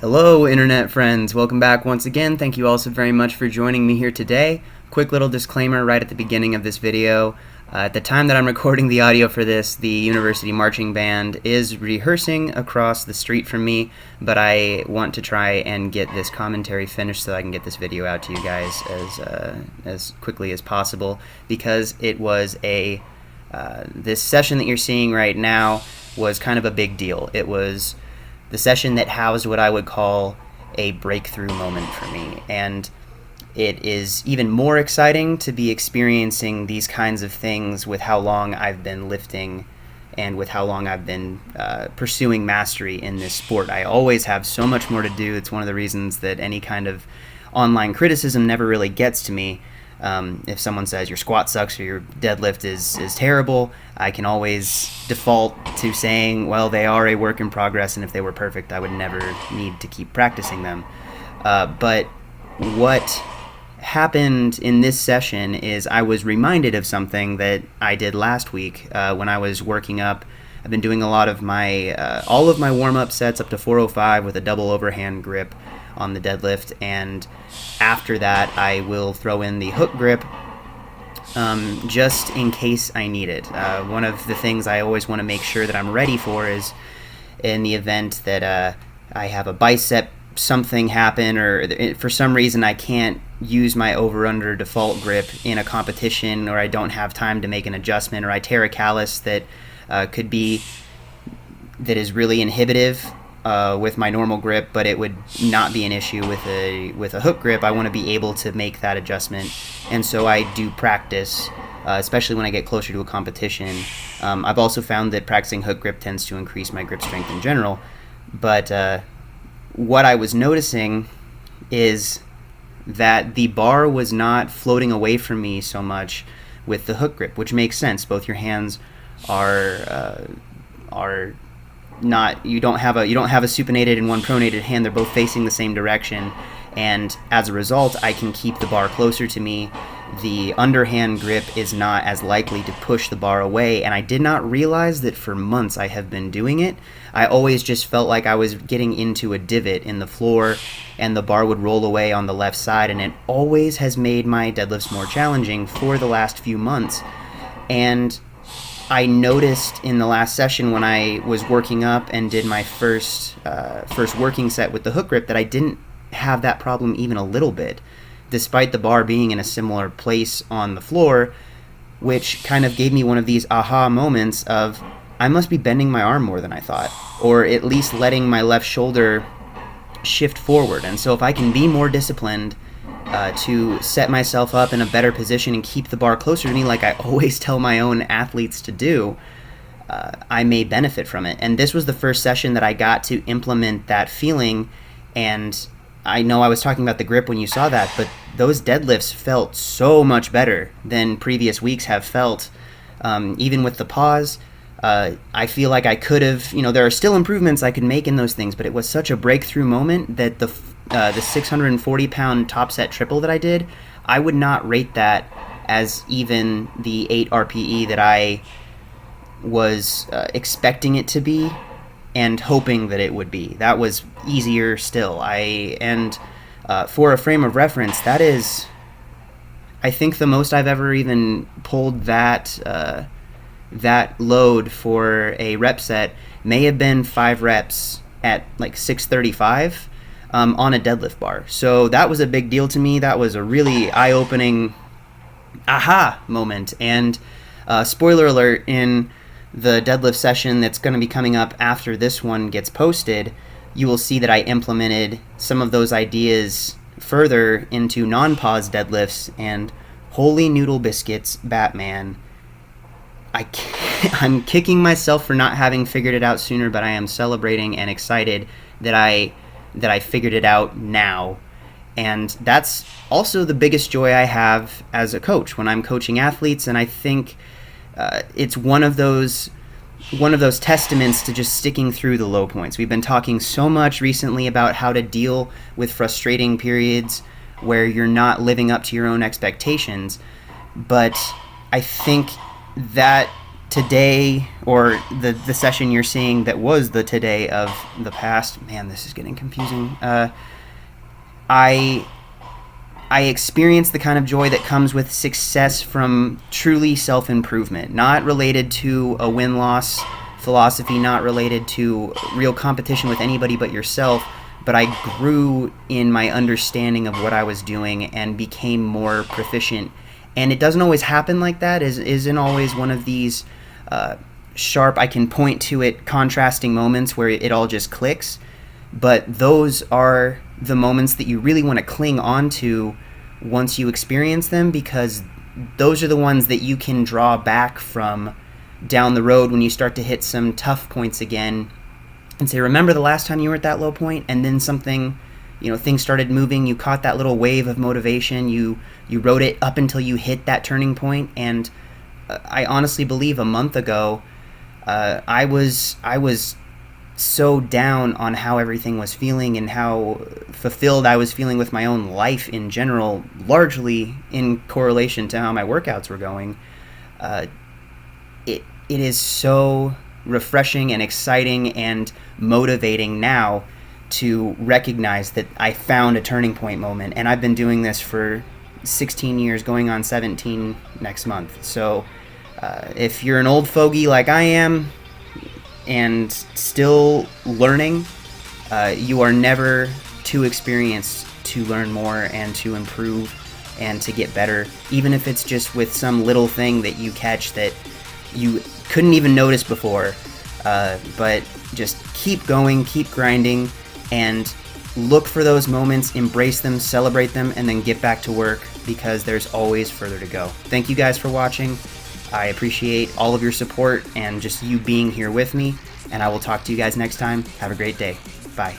Hello, internet friends. Welcome back once again. Thank you all so very much for joining me here today. Quick little disclaimer right at the beginning of this video. At the time that I'm recording the audio for this, the university marching band is rehearsing across the street from me, but I want to try and get this commentary finished so I can get this video out to you guys as quickly as possible, because it was this session that you're seeing right now was kind of a big deal. It was the session that housed what I would call a breakthrough moment for me. And it is even more exciting to be experiencing these kinds of things with how long I've been lifting and with how long I've been pursuing mastery in this sport. I always have so much more to do. It's one of the reasons that any kind of online criticism never really gets to me. If someone says your squat sucks or your deadlift is terrible, I can always default to saying, well, they are a work in progress, and if they were perfect, I would never need to keep practicing them. But what happened in this session is I was reminded of something that I did last week when I was working up. I've been doing a lot of my all of my warm-up sets up to 405 with a double overhand grip on the deadlift, and after that I will throw in the hook grip just in case I need it. One of the things I always want to make sure that I'm ready for is in the event that I have a bicep something happen, or for some reason I can't use my over-under default grip in a competition, or I don't have time to make an adjustment, or I tear a callus that is really inhibitive with my normal grip, but it would not be an issue with a hook grip. I want to be able to make that adjustment, and so I do practice, especially when I get closer to a competition. I've also found that practicing hook grip tends to increase my grip strength in general, but what I was noticing is that the bar was not floating away from me so much with the hook grip, which makes sense. Both your hands are not, you don't have a supinated and one pronated hand. They're both facing the same direction, and as a result I can keep the bar closer to me. The underhand grip is not as likely to push the bar away, and I did not realize that for months I have been doing it. I always just felt like I was getting into a divot in the floor and the bar would roll away on the left side, and it always has made my deadlifts more challenging for the last few months. And I noticed in the last session when I was working up and did my first working set with the hook grip that I didn't have that problem even a little bit, despite the bar being in a similar place on the floor, which kind of gave me one of these aha moments of, I must be bending my arm more than I thought, or at least letting my left shoulder shift forward. And so if I can be more disciplined to set myself up in a better position and keep the bar closer to me, like I always tell my own athletes to do, I may benefit from it. And this was the first session that I got to implement that feeling. And I know I was talking about the grip when you saw that, but those deadlifts felt so much better than previous weeks have felt. Even with the pause, I feel like I could have, there are still improvements I could make in those things, but it was such a breakthrough moment that the 640-pound top set triple that I did, I would not rate that as even the 8 RPE that I was expecting it to be and hoping that it would be. That was easier still. For a frame of reference, that is, I think, the most I've ever even pulled that load for a rep set may have been 5 reps at like 635 on a deadlift bar. So that was a big deal to me. That was a really eye-opening aha moment. And spoiler alert, in the deadlift session that's going to be coming up after this one gets posted, you will see that I implemented some of those ideas further into non-pause deadlifts, and holy noodle biscuits, Batman, I'm kicking myself for not having figured it out sooner, but I am celebrating and excited that I figured it out now. And that's also the biggest joy I have as a coach when I'm coaching athletes, and I think it's one of those testaments to just sticking through the low points. We've been talking so much recently about how to deal with frustrating periods where you're not living up to your own expectations, but I think that today, or the session you're seeing that was the today of the past, man, this is getting confusing. I experience the kind of joy that comes with success from truly self-improvement, not related to a win-loss philosophy, not related to real competition with anybody but yourself, but I grew in my understanding of what I was doing and became more proficient. And it doesn't always happen like that. Isn't always one of these sharp, I can point to it, contrasting moments where it all just clicks. But those are the moments that you really want to cling on to once you experience them, because those are the ones that you can draw back from down the road when you start to hit some tough points again and say, remember the last time you were at that low point, and then something, things started moving, you caught that little wave of motivation, you rode it up until you hit that turning point. And I honestly believe a month ago, I was so down on how everything was feeling and how fulfilled I was feeling with my own life in general, largely in correlation to how my workouts were going. It is so refreshing and exciting and motivating now to recognize that I found a turning point moment, and I've been doing this for 16 years, going on 17 next month. So if you're an old fogey like I am and still learning, you are never too experienced to learn more and to improve and to get better, even if it's just with some little thing that you catch that you couldn't even notice before. But just keep going, keep grinding, and look for those moments, embrace them, celebrate them, and then get back to work, because there's always further to go. Thank you guys for watching. I appreciate all of your support and just you being here with me, and I will talk to you guys next time. Have a great day. Bye.